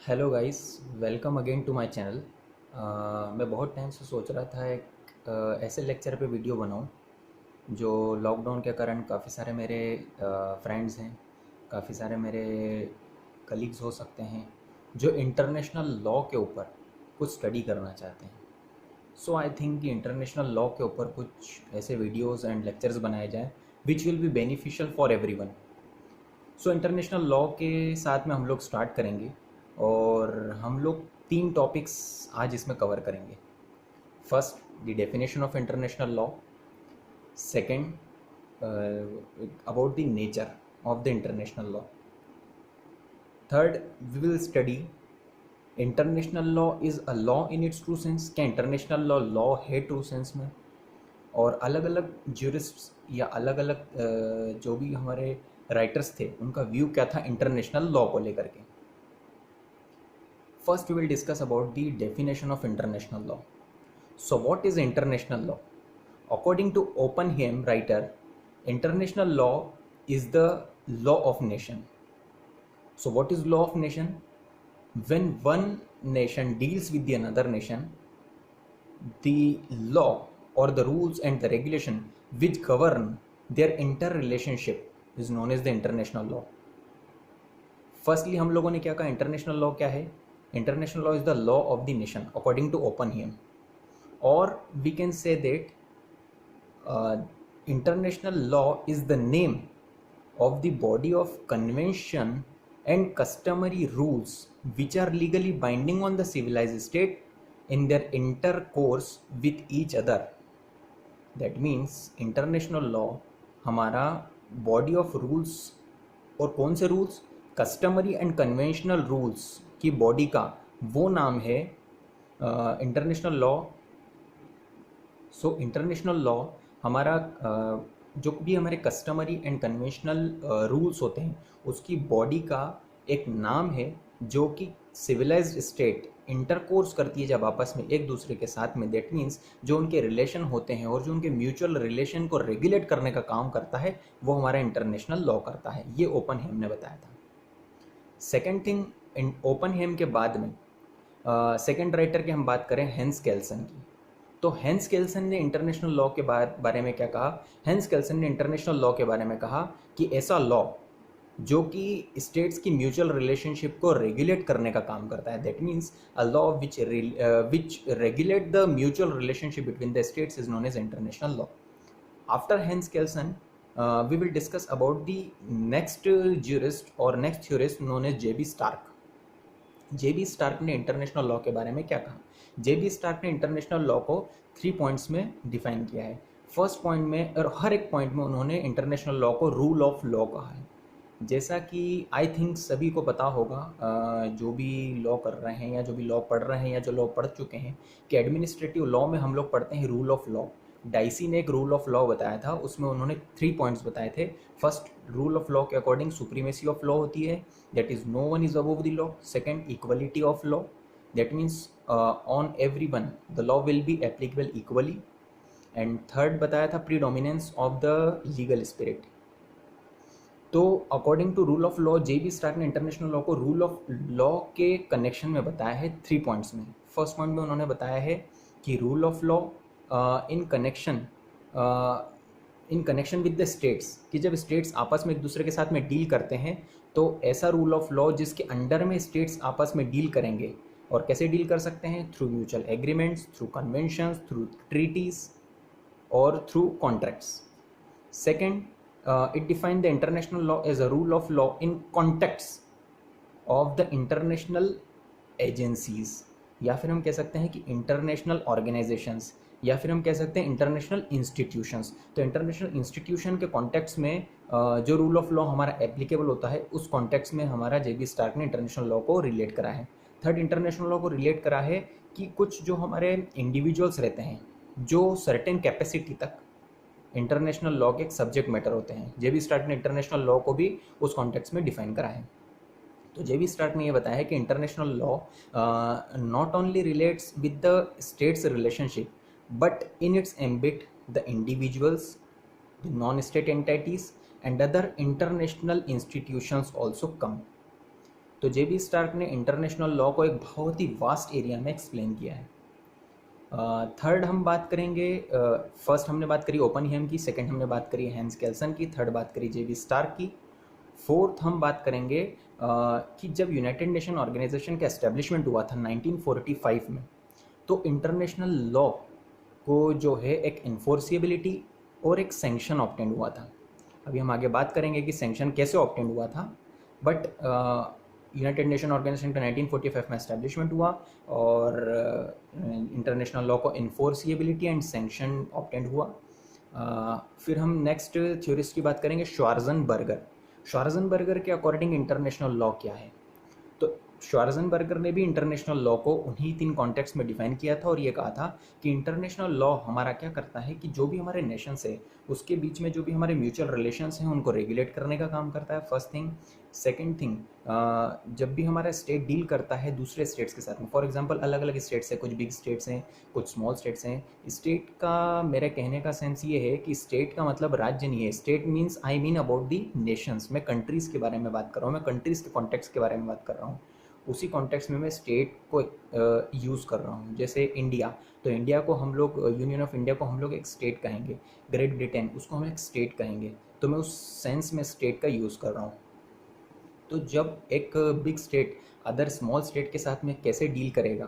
Hello guys, welcome again to my channel. मैं बहुत time से सोच रहा था एक ऐसे लेक्चर पे वीडियो बनाऊं जो लॉकडाउन के कारण काफ़ी सारे मेरे फ्रेंड्स हैं, काफ़ी सारे मेरे कलीग्स हो सकते हैं जो इंटरनेशनल लॉ के ऊपर कुछ स्टडी करना चाहते हैं। सो आई थिंक कि इंटरनेशनल लॉ के ऊपर कुछ ऐसे वीडियोस एंड लेक्चर्स बनाए जाएं which will be beneficial for everyone. So international law के साथ में हम लोग स्टार्ट करेंगे और हम लोग तीन टॉपिक्स आज इसमें कवर करेंगे। First, the definition of international law. Second, about the nature of the international law. Third, we will study international law is a law in its true sense. क्या इंटरनेशनल लॉ लॉ है true sense में? और अलग अलग ज्यूरिस्ट्स या अलग अलग जो भी हमारे राइटर्स थे उनका व्यू क्या था इंटरनेशनल लॉ को लेकर के। First, we will discuss about the definition of international law. So, what is international law? According to Oppenheim writer, international law is the law of nation. So, what is law of nation? When one nation deals with the another nation, the law or the rules and the regulation which govern their interrelationship is known as the international law. Firstly हम लोगों ने क्या कहा, international law क्या है? International law is the law of the nation according to Oppenheim, और we can say that international law is the name of the body of convention and customary rules which are legally binding on the civilized state in their intercourse with each other. That means international law हमारा body of rules, और कौन से rules? Customary and conventional rules की body का वो नाम है international law. So international law हमारा जो भी हमारे कस्टमरी एंड कन्वेंशनल रूल्स होते हैं उसकी बॉडी का एक नाम है जो कि सिविलाइज्ड स्टेट इंटरकोर्स करती है जब आपस में एक दूसरे के साथ में। दैट मीन्स जो उनके रिलेशन होते हैं और जो उनके म्यूचुअल रिलेशन को रेगुलेट करने का काम करता है वो हमारा इंटरनेशनल लॉ करता है। ये ओपनहेम ने बताया था। सेकेंड थिंग, इन ओपनहेम के बाद में सेकेंड राइटर की हम बात करें हेंस केल्सन की, तो हेंस केल्सन ने इंटरनेशनल लॉ के बारे में क्या कहा? हेंस केल्सन ने इंटरनेशनल लॉ के बारे में कहा कि ऐसा लॉ जो कि स्टेट्स की म्यूचुअल रिलेशनशिप को रेगुलेट करने का काम करता है। That means a law which regulate the mutual relationship between the states is known as international law. After Hans Kelsen we will discuss about the next jurist or next theorist known as J.B. Stark. J.B. Stark ने international law के बारे में क्या कहा? J.B. Stark ने international law को 3 points में define किया है। फर्स्ट पॉइंट में और हर एक पॉइंट में उन्होंने इंटरनेशनल लॉ को रूल ऑफ लॉ कहा है। जैसा कि आई थिंक सभी को पता होगा जो भी लॉ कर रहे हैं या जो भी लॉ पढ़ रहे हैं या जो लॉ पढ़ चुके हैं कि एडमिनिस्ट्रेटिव लॉ में हम लोग पढ़ते हैं रूल ऑफ लॉ। डाइसी ने एक रूल ऑफ लॉ बताया था, उसमें उन्होंने 3 पॉइंट्स बताए थे। फर्स्ट, रूल ऑफ लॉ के अकॉर्डिंग सुप्रीमेसी ऑफ लॉ होती है, that is no one is above the law. Second, equality of law, that means on every one the law will be applicable equally. And third बताया था predominance of the legal spirit. तो according to rule of law J.B. Stark ने international law को rule of law के connection में बताया है 3 points में। फर्स्ट पॉइंट में उन्होंने बताया है कि rule of law in connection with the states, कि जब स्टेट्स आपस में एक दूसरे के साथ में डील करते हैं तो ऐसा रूल ऑफ लॉ जिसके अंडर में स्टेट्स आपस में डील करेंगे। और कैसे डील कर सकते हैं? Through mutual agreements, through conventions, through treaties और through contracts. Second, it defined the international law as a rule of law in context of the international agencies, या फिर हम कह सकते हैं कि इंटरनेशनल ऑर्गेनाइजेशंस, या फिर हम कह सकते हैं इंटरनेशनल इंस्टीट्यूशंस। तो इंटरनेशनल इंस्टीट्यूशन के कॉन्टेक्स्ट में जो रूल ऑफ लॉ हमारा एप्लीकेबल होता है उस कॉन्टेक्स्ट में हमारा J.B. स्टार्क ने इंटरनेशनल लॉ को रिलेट करा है। थर्ड, इंटरनेशनल लॉ को रिलेट करा है कि कुछ जो हमारे इंडिविजुअल्स रहते हैं जो सर्टेन कैपेसिटी तक इंटरनेशनल लॉ के एक सब्जेक्ट मैटर होते हैं, J.B. स्टार्क ने इंटरनेशनल लॉ को भी उस कॉन्टेक्स्ट में डिफाइन करा है। तो J.B. स्टार्क ने ये बताया है कि international law not only relates with the states relationship but in its ambit the individuals, the non state entities and other international institutions also come. तो जेबी स्टार्क ने इंटरनेशनल लॉ को एक बहुत ही वास्ट एरिया में एक्सप्लेन किया है। Third हम बात करेंगे, फर्स्ट हमने बात करी ओपनहेम की, सेकंड हमने बात करी हैंस केल्सन की, थर्ड बात करी जेबी स्टार्क की, फोर्थ हम बात करेंगे कि जब यूनाइटेड नेशन ऑर्गेनाइजेशन का एस्टेब्लिशमेंट हुआ था 1945 में, तो इंटरनेशनल लॉ को जो है एक इन्फोर्सिबिलिटी और एक सैंक्शन ऑब्टेंड हुआ था। अभी हम आगे बात करेंगे कि सैंक्शन कैसे ऑब्टेंड हुआ था, बट यूनाइटेड नेशन ऑर्गेनाइजेशन का 1945 में एस्टेब्लिशमेंट हुआ और इंटरनेशनल लॉ को इन्फोर्सिबिलिटी एंड सैंक्शन ऑब्टेंड हुआ। फिर हम नेक्स्ट थ्योरिस्ट की बात करेंगे, श्वार्ज़नबर्गर। श्वार्ज़नबर्गर के अकॉर्डिंग इंटरनेशनल लॉ क्या है? तो श्वार्ज़नबर्गर ने भी इंटरनेशनल लॉ को उन्हीं 3 कॉन्टेक्स्ट में डिफाइन किया था और ये कहा था कि इंटरनेशनल लॉ हमारा क्या करता है कि जो भी हमारे नेशंस है उसके बीच में जो भी हमारे म्यूचुअल रिलेशंस हैं उनको रेगुलेट करने का काम करता है, फर्स्ट थिंग। सेकंड थिंग, जब भी हमारा स्टेट डील करता है दूसरे स्टेट्स के साथ में, फॉर एग्जांपल अलग अलग स्टेट्स हैं, कुछ बिग स्टेट्स हैं, कुछ स्मॉल स्टेट्स हैं। स्टेट का मेरे कहने का सेंस ये है कि स्टेट का मतलब राज्य नहीं है, state means I mean about the Nations. मैं कंट्रीज़ के बारे में बात कर रहा हूँ, मैं कंट्रीज़ के कॉन्टेक्स्ट के बारे में बात कर रहा हूँ। उसी कॉन्टेक्स्ट में मैं स्टेट को यूज़ कर रहा हूँ। जैसे इंडिया, तो इंडिया को हम लोग, यूनियन ऑफ इंडिया को हम लोग एक स्टेट कहेंगे। ग्रेट ब्रिटेन, उसको हम एक स्टेट कहेंगे। तो मैं उस सेंस में स्टेट का यूज़ कर रहा हूँ। तो जब एक big state other small state के साथ में कैसे डील करेगा,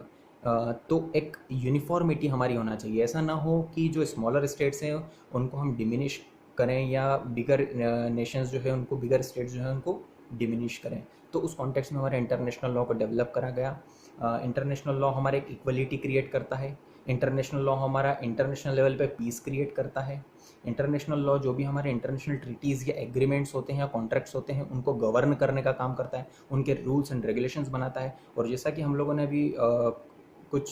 तो एक यूनिफॉर्मिटी हमारी होना चाहिए। ऐसा ना हो कि जो स्मॉलर स्टेट्स हैं उनको हम डिमिनिश करें या बिगर नेशंस जो है उनको, बिगर स्टेट्स जो है उनको डिमिनिश करें। तो उस कॉन्टेक्स्ट में हमारे इंटरनेशनल लॉ को डेवलप करा गया। इंटरनेशनल लॉ हमारे एक इक्वलिटी क्रिएट करता है। इंटरनेशनल लॉ हमारा इंटरनेशनल लेवल पे पीस क्रिएट करता है। इंटरनेशनल लॉ जो भी हमारे इंटरनेशनल ट्रीटीज़ या एग्रीमेंट्स होते हैं या कॉन्ट्रैक्ट्स होते हैं उनको गवर्न करने का काम करता है, उनके रूल्स एंड रेगुलेशंस बनाता है। और जैसा कि हम लोगों ने अभी कुछ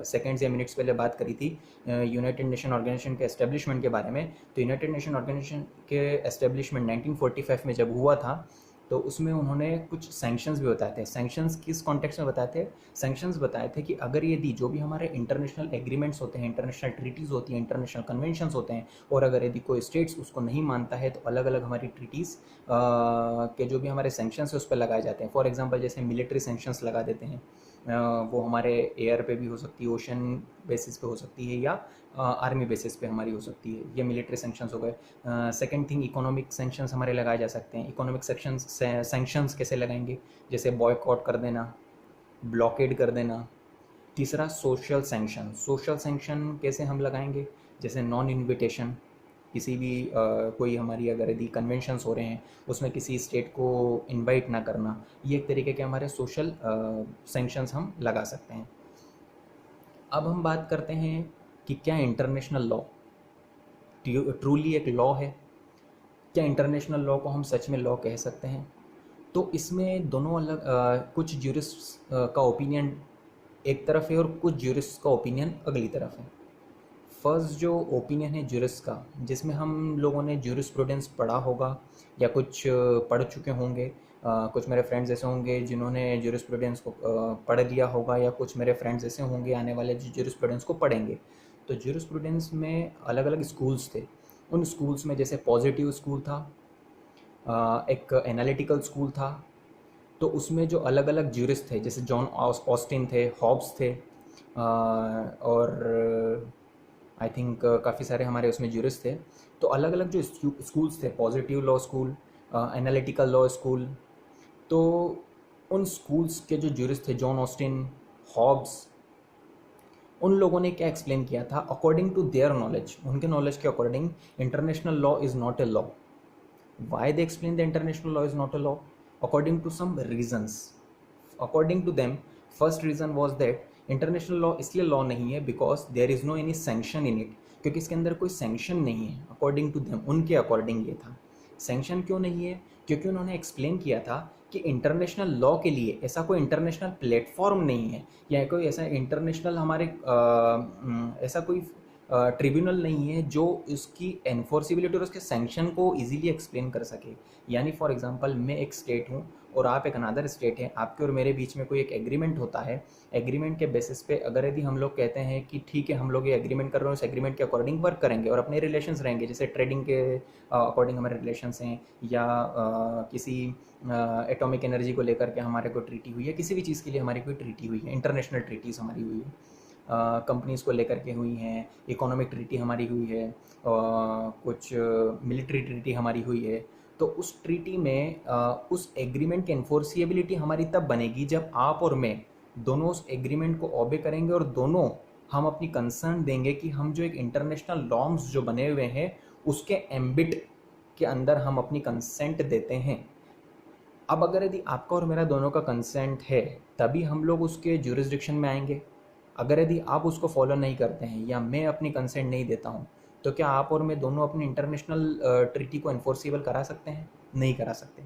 सेकेंड्स या मिनट्स पहले बात करी थी यूनाइटेड नेशन ऑर्गेनाइजेशन के एस्टेब्लिशमेंट के बारे में, तो यूनाइटेड नेशन ऑर्गेनाइजेशन के एस्टेब्लिशमेंट 1945 में जब हुआ था तो उसमें उन्होंने कुछ सैंक्शंस भी बताए थे। सैंक्शंस किस कॉन्टेक्स्ट में बताए थे? सैंक्शंस बताए थे कि अगर यदि जो भी हमारे इंटरनेशनल एग्रीमेंट्स होते हैं, इंटरनेशनल ट्रीटीज़ होती हैं, इंटरनेशनल कन्वेंशंस होते हैं, और अगर यदि कोई स्टेट्स उसको नहीं मानता है तो अलग अलग हमारी ट्रीटीज़ के जो भी हमारे सैंक्शंस है उस पर लगाए जाते हैं। फॉर एग्जांपल जैसे मिलिट्री सैंक्शंस लगा देते हैं, वो हमारे एयर पे भी हो सकती है, ओशन बेसिस पे हो सकती है, या आर्मी बेसिस पे हमारी हो सकती है। ये मिलिट्री सैंक्शंस हो गए। सेकंड थिंग, इकोनॉमिक सैंक्शंस हमारे लगाए जा सकते हैं। इकोनॉमिक सैंक्शंस कैसे लगाएंगे? जैसे बॉयकॉट कर देना, ब्लॉकेड कर देना। तीसरा, सोशल सैंक्शन। सोशल सैंक्शन कैसे हम लगाएंगे? जैसे नॉन इन्विटेशन, किसी भी कोई हमारी अगर यदि कन्वेंशंस हो रहे हैं उसमें किसी स्टेट को इनवाइट ना करना, ये एक तरीके के हमारे सोशल सैंक्शंस हम लगा सकते हैं। अब हम बात करते हैं कि क्या इंटरनेशनल लॉ ट्रूली एक लॉ है? क्या इंटरनेशनल लॉ को हम सच में लॉ कह सकते हैं? तो इसमें दोनों अलग कुछ ज्यूरिस्ट्स का ओपिनियन एक तरफ है और कुछ ज्यूरिस्ट्स का ओपिनियन अगली तरफ है। फर्स्ट जो ओपिनियन है ज्यूरिस्ट का, जिसमें हम लोगों ने ज्यूरिस्प्रूडेंस पढ़ा होगा या कुछ पढ़ चुके होंगे। कुछ मेरे फ्रेंड्स ऐसे होंगे जिन्होंने ज्यूरिस्प्रूडेंस को पढ़ लिया होगा, या कुछ मेरे फ्रेंड्स ऐसे होंगे आने वाले जो ज्यूरिस्प्रूडेंस को पढ़ेंगे। तो ज्यूरिस्प्रूडेंस में अलग अलग स्कूल्स थे। उन स्कूल्स में जैसे पॉजिटिव स्कूल था, एक एनालिटिकल स्कूल था। तो उसमें जो अलग अलग ज्यूरिस्ट थे, जैसे जॉन ऑस्टिन थे, हॉब्स थे, और आई थिंक काफ़ी सारे हमारे उसमें ज्यूरिस्ट थे। तो अलग अलग जो स्कूल्स थे, positive law school, analytical law school, तो उन स्कूल्स के जो ज्यूरिस्ट थे, जॉन ऑस्टिन, हॉब्स, उन लोगों ने क्या एक्सप्लेन किया था? अकॉर्डिंग टू देयर नॉलेज, उनके नॉलेज के according international law is not a law. Why they explain the international law is not a law? According to some reasons. According to them, first reason was that international law इसलिए law नहीं है because there is no any sanction in it, क्योंकि इसके अंदर कोई sanction नहीं है। According to them, उनके according ये था। sanction क्यों नहीं है? क्योंकि उन्होंने एक्सप्लेन किया था कि इंटरनेशनल लॉ के लिए ऐसा कोई इंटरनेशनल प्लेटफॉर्म नहीं है, या कोई ऐसा इंटरनेशनल हमारे ऐसा कोई ट्रिब्यूनल नहीं है जो इसकी एनफोर्सिबिलिटी और उसके सैंक्शन को इजीली एक्सप्लेन कर सके। यानी फॉर एग्जांपल मैं एक स्टेट हूँ और आप एक अनदर स्टेट है, आपके और मेरे बीच में कोई एक एग्रीमेंट होता है, एग्रीमेंट के बेसिस पे अगर यदि हम लोग कहते हैं कि ठीक है हम लोग ये एग्रीमेंट कर रहे हैं, उस एग्रीमेंट के अकॉर्डिंग वर्क करेंगे और अपने रिलेशंस रहेंगे, जैसे ट्रेडिंग के अकॉर्डिंग हमारे रिलेशंस हैं, या किसी एटॉमिक एनर्जी को लेकर के हमारे कोई ट्रीटी हुई है, किसी भी चीज़ के लिए हमारी कोई ट्रीटी हुई है, इंटरनेशनल ट्रीटीज़ हमारी हुई है, कंपनीज़ को लेकर के हुई हैं, इकोनॉमिक ट्रीटी हमारी हुई है, कुछ मिलिट्री ट्रीटी हमारी हुई है, तो उस ट्रीटी में उस एग्रीमेंट की एनफोर्सिएबिलिटी हमारी तब बनेगी जब आप और मैं दोनों उस एग्रीमेंट को ओबे करेंगे और दोनों हम अपनी कंसर्न देंगे कि हम जो एक इंटरनेशनल नॉर्म्स जो बने हुए हैं उसके एम्बिट के अंदर हम अपनी कंसेंट देते हैं। अब अगर यदि आपका और मेरा दोनों का कंसेंट है तभी हम लोग उसके ज्यूरिसडिक्शन में आएंगे। अगर यदि आप उसको फॉलो नहीं करते हैं या मैं अपनी कंसेंट नहीं देता हूँ तो क्या आप और मैं दोनों अपनी इंटरनेशनल ट्रीटी को इन्फोर्सिबल करा सकते हैं? नहीं करा सकते।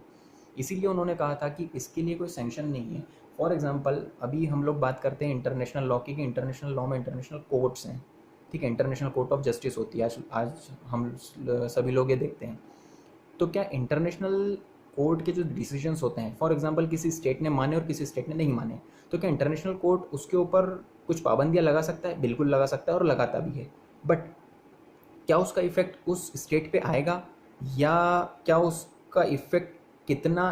इसीलिए उन्होंने कहा था कि इसके लिए कोई सेंक्शन नहीं है। फॉर एग्जांपल अभी हम लोग बात करते हैं इंटरनेशनल लॉ की, कि इंटरनेशनल लॉ में इंटरनेशनल कोर्ट्स हैं, ठीक है, इंटरनेशनल कोर्ट ऑफ जस्टिस होती है, आज हम सभी लोग ये देखते हैं। तो क्या इंटरनेशनल कोर्ट के जो डिसीजंस होते हैं, फॉर एग्जांपल किसी स्टेट ने माने और किसी स्टेट ने नहीं माने, तो क्या इंटरनेशनल कोर्ट उसके ऊपर कुछ पाबंदियां लगा सकता है? बिल्कुल लगा सकता है और लगाता भी है। बट क्या उसका इफेक्ट उस स्टेट पे आएगा, या क्या उसका इफेक्ट कितना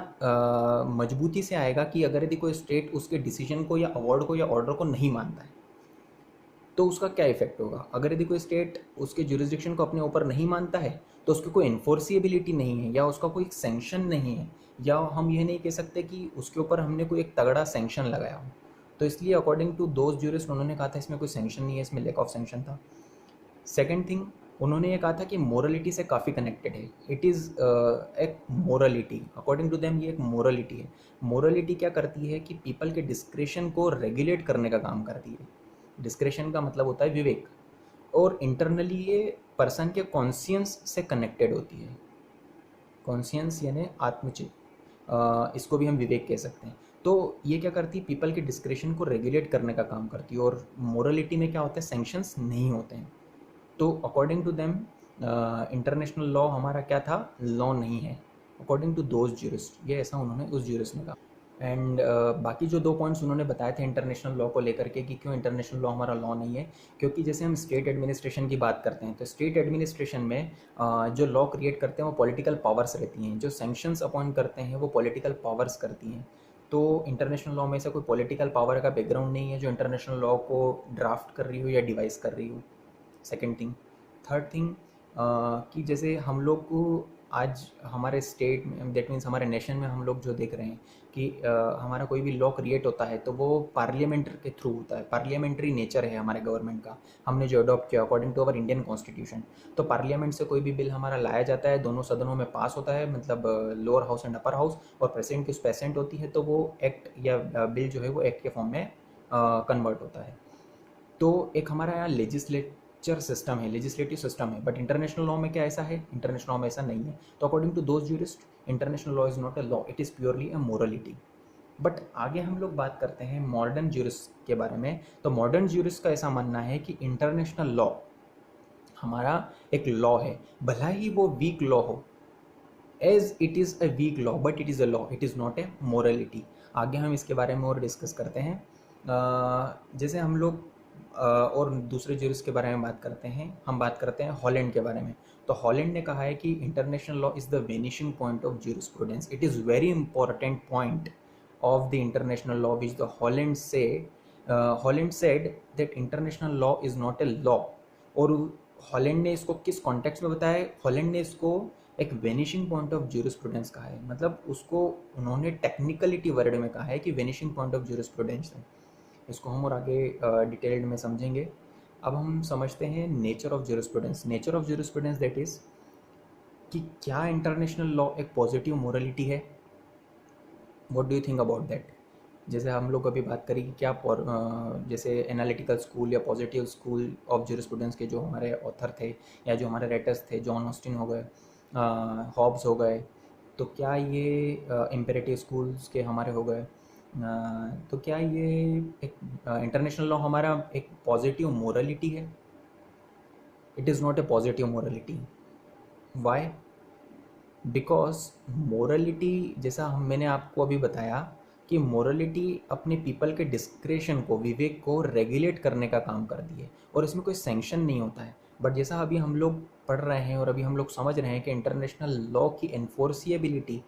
मजबूती से आएगा कि अगर यदि कोई स्टेट उसके डिसीजन को या अवार्ड को या ऑर्डर को नहीं मानता है तो उसका क्या इफेक्ट होगा? अगर यदि कोई स्टेट उसके जुरिस्डिक्शन को अपने ऊपर नहीं मानता है तो उसकी कोई इन्फोर्सिएबिलिटी नहीं है या उसका कोई सेंक्शन नहीं है, या हम यह नहीं कह सकते कि उसके ऊपर हमने कोई एक तगड़ा सेंक्शन लगाया हो। तो इसलिए अकॉर्डिंग टू दोज ज्यूरिस्ट उन्होंने कहा था इसमें कोई सेंक्शन नहीं है, इसमें लैक ऑफ सेंक्शन था। सेकेंड थिंग, उन्होंने ये कहा था कि मोरलिटी से काफ़ी कनेक्टेड है। इट इज़ एक मोरलिटी, अकॉर्डिंग टू देम ये एक मोरलिटी है। मोरलिटी क्या करती है कि पीपल के डिस्क्रिशन को रेगुलेट करने का काम करती है। डिस्क्रिशन का मतलब होता है विवेक, और इंटरनली ये पर्सन के कॉन्शियंस से कनेक्टेड होती है। कॉन्शियंस यानी आत्मचित, इसको भी हम विवेक कह सकते हैं। तो ये क्या करती है? पीपल के डिस्क्रिशन को रेगुलेट करने का काम करती है, और मोरलिटी में क्या होता है? सेंक्शंस नहीं होते हैं। तो according to them international law हमारा क्या था? लॉ नहीं है, अकॉर्डिंग टू दोज ज्यूरिस्ट। ये ऐसा उन्होंने उस ज्यूरिस्ट ने कहा। एंड बाकी जो 2 पॉइंट्स उन्होंने बताए थे इंटरनेशनल लॉ को लेकर के कि क्यों इंटरनेशनल लॉ हमारा लॉ नहीं है, क्योंकि जैसे हम स्टेट एडमिनिस्ट्रेशन की बात करते हैं तो स्टेट एडमिनिस्ट्रेशन में जो लॉ क्रिएट करते हैं वो पॉलिटिकल पावर्स रहती हैं, जो सेंक्शंस अपॉइंट करते हैं वो पॉलिटिकल पावर्स करती हैं। तो इंटरनेशनल लॉ में से कोई पॉलिटिकल पावर का बैकग्राउंड नहीं है जो इंटरनेशनल लॉ को ड्राफ्ट कर रही हो या डिवाइस कर रही हो। Second thing. थर्ड थिंग, कि जैसे हम लोग को आज हमारे स्टेट में, दैट मीन्स हमारे नेशन में हम लोग जो देख रहे हैं कि हमारा कोई भी लॉ क्रिएट होता है तो वो पार्लियामेंट के थ्रू होता है। पार्लियामेंट्री नेचर है हमारे गवर्नमेंट का, हमने जो अडॉप्ट किया according to our Indian constitution. तो पार्लियामेंट से कोई भी बिल हमारा लाया जाता है, दोनों सदनों में पास होता है, मतलब lower house and upper house, और प्रेसिडेंट की उस पेसेंट होती है, तो वो एक्ट या बिल जो है वो एक्ट के फॉर्म में कन्वर्ट होता है। तो एक हमारा यहाँ लेजिस्लेचर सिस्टम है, लेजिस्लेटिव सिस्टम है। बट इंटरनेशनल लॉ में क्या ऐसा है? इंटरनेशनल लॉ में ऐसा नहीं है। तो according to those jurist international law is not a law, it is purely a morality. But आगे हम लोग बात करते हैं मॉडर्न ज्यूरिस्ट के बारे में। तो मॉडर्न ज्यूरिस्ट का ऐसा मानना है कि इंटरनेशनल लॉ हमारा एक लॉ है, भला ही वो वीक लॉ हो, as it is a weak law but it is a law, it is not a morality. आगे हम इसके बारे में और डिस्कस करते हैं। जैसे हम लोग और दूसरे ज्यूरिस के बारे में बात करते हैं, हम बात करते हैं हॉलैंड के बारे में। तो हॉलैंड ने कहा है कि international law is the vanishing point of jurisprudence, it is very important point of the international law which the Holland said that international law is not a law। और हॉलैंड ने इसको किस कॉन्टेक्स्ट में बताया है? हॉलैंड ने इसको एक वेनिशिंग पॉइंट ऑफ ज्यूरिस्प्रूडेंस कहा है, मतलब उसको उन्होंने टेक्निकलिटी वर्ड में कहा है कि वेनिशिंग पॉइंट ऑफ ज्यूरिस्प्रूडेंस है। इसको हम और आगे डिटेल्ड में समझेंगे। अब हम समझते हैं nature of jurisprudence. Nature of jurisprudence that is कि क्या इंटरनेशनल लॉ एक पॉजिटिव मोरलिटी है? What do you think about that? जैसे हम लोग अभी बात करें कि क्या जैसे एनालिटिकल स्कूल या पॉजिटिव स्कूल ऑफ ज्यूरिस्प्रूडेंस के जो हमारे ऑथर थे या जो हमारे राइटर्स थे, जॉन ऑस्टिन हो गए, हॉब्स हो गए, तो क्या ये इम्पेरेटिव स्कूल्स के हमारे हो गए, तो क्या ये एक इंटरनेशनल लॉ हमारा एक पॉजिटिव मोरलिटी है? It is not a positive morality. Why? Because morality, जैसा मैंने आपको अभी बताया कि मोरलिटी अपने पीपल के डिस्क्रेशन को, विवेक को रेगुलेट करने का काम करती है और इसमें कोई सैंक्शन नहीं होता है। बट जैसा अभी हम लोग पढ़ रहे हैं और अभी हम लोग समझ रहे हैं कि इंटरनेशनल लॉ की इन्फोर्सिएबिलिटी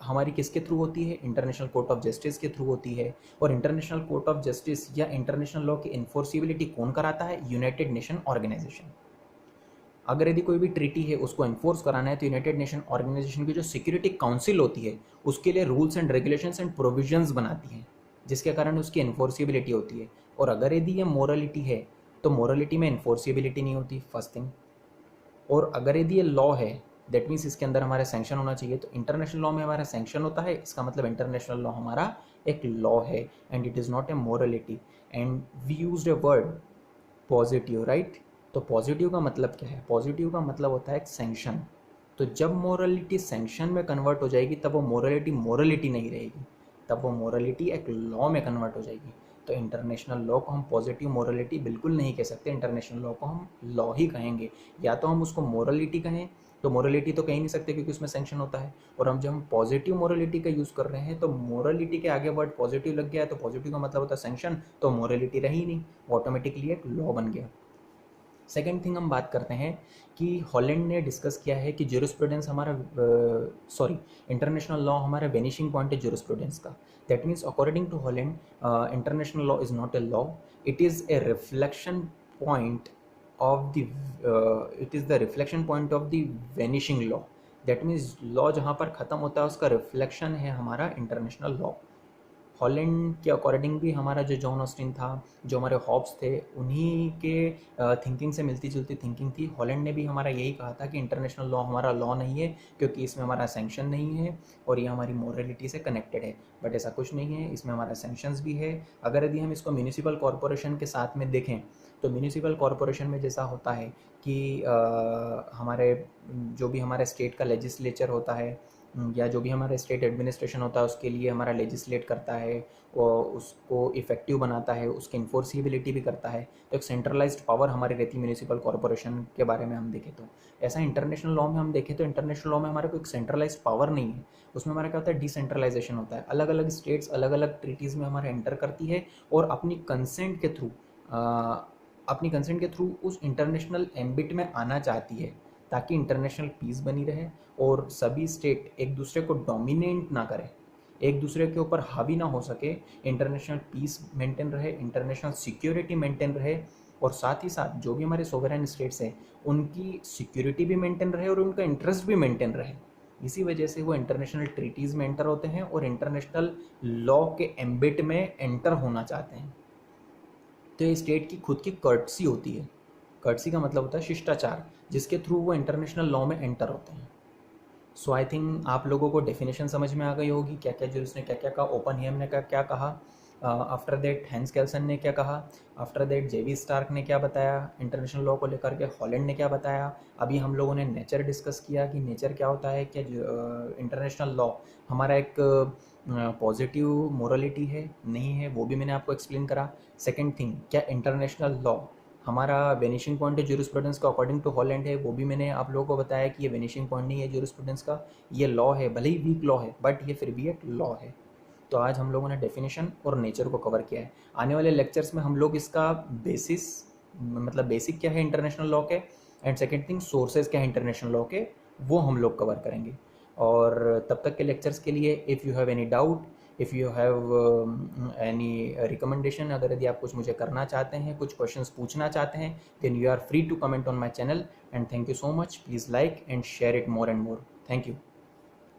हमारी किसके थ्रू होती है, इंटरनेशनल कोर्ट ऑफ जस्टिस के थ्रू होती है। और इंटरनेशनल कोर्ट ऑफ जस्टिस या इंटरनेशनल लॉ की इन्फोर्सिबिलिटी कौन कराता है, यूनाइटेड नेशन ऑर्गेनाइजेशन। अगर यदि कोई भी ट्रीटी है उसको एनफोर्स कराना है तो यूनाइटेड नेशन ऑर्गेनाइजेशन की जो सिक्योरिटी काउंसिल होती है उसके लिए rules and regulations and provisions बनाती है, जिसके कारण उसकी एनफोर्सिबिलिटी होती है। और अगर यदि ये मोरलिटी है तो मोरलिटी में एनफोर्सिबिलिटी नहीं होती, फर्स्ट थिंग। और अगर यदि ये लॉ है दैट मीन्स इसके अंदर हमारा सैंक्शन होना चाहिए। तो इंटरनेशनल लॉ में हमारा सैंक्शन होता है, इसका मतलब इंटरनेशनल लॉ हमारा एक लॉ है and it is not a morality. And we used a word positive, right. तो पॉजिटिव का मतलब क्या है, पॉजिटिव का मतलब होता है एक सैंक्शन। तो जब मोरलिटी सैंक्शन में कन्वर्ट हो जाएगी तब वो मोरलिटी मोरलिटी नहीं रहेगी, तब वो मोरलिटी एक लॉ में कन्वर्ट हो जाएगी। तो इंटरनेशनल लॉ को हम पॉजिटिव मोरलिटी बिल्कुल नहीं कह सकते, इंटरनेशनल लॉ को हम लॉ ही कहेंगे। या तो हम उसको मोरलिटी कहें, तो मोरलिटी तो कह ही नहीं सकते क्योंकि उसमें सैंक्शन होता है। और हम जब हम पॉजिटिव मोरलिटी का यूज़ कर रहे हैं तो मोरलिटी के आगे वर्ड पॉजिटिव लग गया है, तो पॉजिटिव का मतलब होता है सैंक्शन, तो मोरलिटी रही नहीं, ऑटोमेटिकली एक लॉ बन गया। सेकेंड थिंग हम बात करते हैं कि हॉलैंड ने डिस्कस किया है कि ज्यूरिस्प्रूडेंस हमारा इंटरनेशनल लॉ हमारा वेनिशिंग पॉइंट है ज्यूरिस्प्रूडेंस का। That means according to Holland international law is not a law, it is a reflection point of the it is the reflection point of the vanishing law. That means law जहाँ पर ख़त्म होता है उसका reflection है हमारा international law. Holland के according भी हमारा जो जॉन ऑस्टिन था, जो हमारे हॉब्स थे, उन्हीं के थिंकिंग से मिलती जुलती थिंकिंग थी। हॉलैंड ने भी हमारा यही कहा था कि इंटरनेशनल लॉ हमारा लॉ नहीं है क्योंकि इसमें हमारा सैंक्शन नहीं है और ये हमारी मोरलिटी से कनेक्टेड है। बट ऐसा कुछ नहीं है, इसमें हमारा सैंक्शंस भी है। अगर यदि हम इसको म्यूनिसिपल कॉरपोरेशन के साथ में देखें तो म्यूनिसिपल कॉरपोरेशन में जैसा होता है कि हमारे जो भी हमारे स्टेट का लेजिस्लेचर होता है या जो भी हमारा स्टेट एडमिनिस्ट्रेशन होता है उसके लिए हमारा लेजिस्लेट करता है और उसको इफ़ेक्टिव बनाता है, उसकी इन्फोर्सिबिलिटी भी करता है। तो एक सेंट्रलाइज्ड पावर हमारी रहती है म्यूनिसिपल कॉरपोरेशन के बारे में हम देखें तो। ऐसा इंटरनेशनल लॉ में हम देखें तो इंटरनेशनल लॉ में हमारे को एक सेंट्रलाइज्ड पावर नहीं है, उसमें हमारा क्या होता है, डिसेंट्रलाइजेशन होता है। अलग अलग स्टेट्स अलग अलग ट्रीटीज़ में हमारा एंटर करती है और अपनी कंसेंट के थ्रू उस इंटरनेशनल एम्बिट में आना चाहती है ताकि इंटरनेशनल पीस बनी रहे और सभी स्टेट एक दूसरे को डोमिनेट ना करें, एक दूसरे के ऊपर हावी ना हो सके, इंटरनेशनल पीस मेंटेन रहे, इंटरनेशनल सिक्योरिटी मेंटेन रहे और साथ ही साथ जो भी हमारे सोवरेन स्टेट्स हैं उनकी सिक्योरिटी भी मेंटेन रहे और उनका इंटरेस्ट भी मेंटेन रहे। इसी वजह से वो इंटरनेशनल ट्रीटीज़ में एंटर होते हैं और इंटरनेशनल लॉ के एम्बिट में एंटर होना चाहते हैं। तो ये स्टेट की खुद की कर्टसी होती है। कर्टसी का मतलब होता है शिष्टाचार, जिसके थ्रू वो इंटरनेशनल लॉ में एंटर होते हैं। सो आई थिंक आप लोगों को डेफिनेशन समझ में आ गई होगी, क्या क्या जो उसने क्या क्या कहा, ओपनहेम ने क्या कहा, आफ्टर दैट हैंस केल्सन ने क्या कहा, आफ्टर दैट जेवी स्टार्क ने क्या बताया इंटरनेशनल लॉ को लेकर के, हॉलैंड ने क्या बताया। अभी हम लोगों ने नेचर डिस्कस किया कि नेचर क्या होता है, क्या इंटरनेशनल लॉ हमारा एक पॉजिटिव मोरलिटी है नहीं है, वो भी मैंने आपको एक्सप्लेन करा। सेकेंड थिंग, क्या इंटरनेशनल लॉ हमारा वेनिशिंग पॉइंट है ज्यूरिस्प्रूडेंस का अकॉर्डिंग टू हॉलैंड है, वो भी मैंने आप लोगों को बताया कि ये वेनिशिंग पॉइंट नहीं है ज्यूरिस्प्रूडेंस का, ये लॉ है, भले ही वीक लॉ है बट ये फिर भी एक लॉ है। तो आज हम लोगों ने डेफिनेशन और नेचर को कवर किया है। आने वाले लेक्चर्स में हम लोग इसका बेसिक क्या है इंटरनेशनल लॉ के, एंड सेकेंड थिंग सोर्सेज क्या है इंटरनेशनल लॉ के, वो हम लोग कवर करेंगे। और तब तक के लेक्चर्स के लिए if you have any doubt, if you have any recommendation, अगर यदि आप कुछ मुझे करना चाहते हैं, कुछ क्वेश्चंस पूछना चाहते हैं, then you are free to comment on my channel. And thank you so much, please like and share it more and more. Thank you.